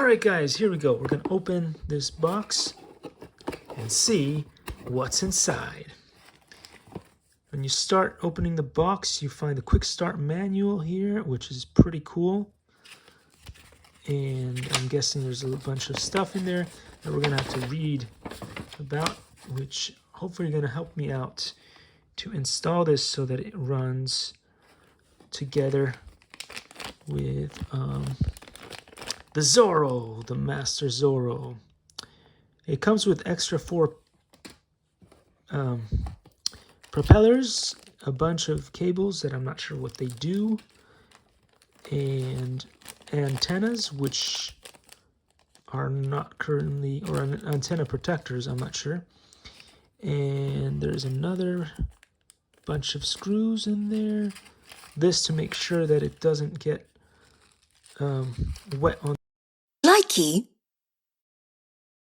Alright guys, here we go. We're going to open this box and see what's inside. When you start opening the box, you find the quick start manual here, which is pretty cool. And I'm guessing there's a bunch of stuff in there that we're going to have to read about, which hopefully are going to help me out to install this so that it runs together with the Zorro, the Master Zorro. It comes with extra 4 propellers, a bunch of cables that I'm not sure what they do, and antennas, which are not currently, or antenna protectors, I'm not sure. And there's another bunch of screws in there. This to make sure that it doesn't get wet on. Likey.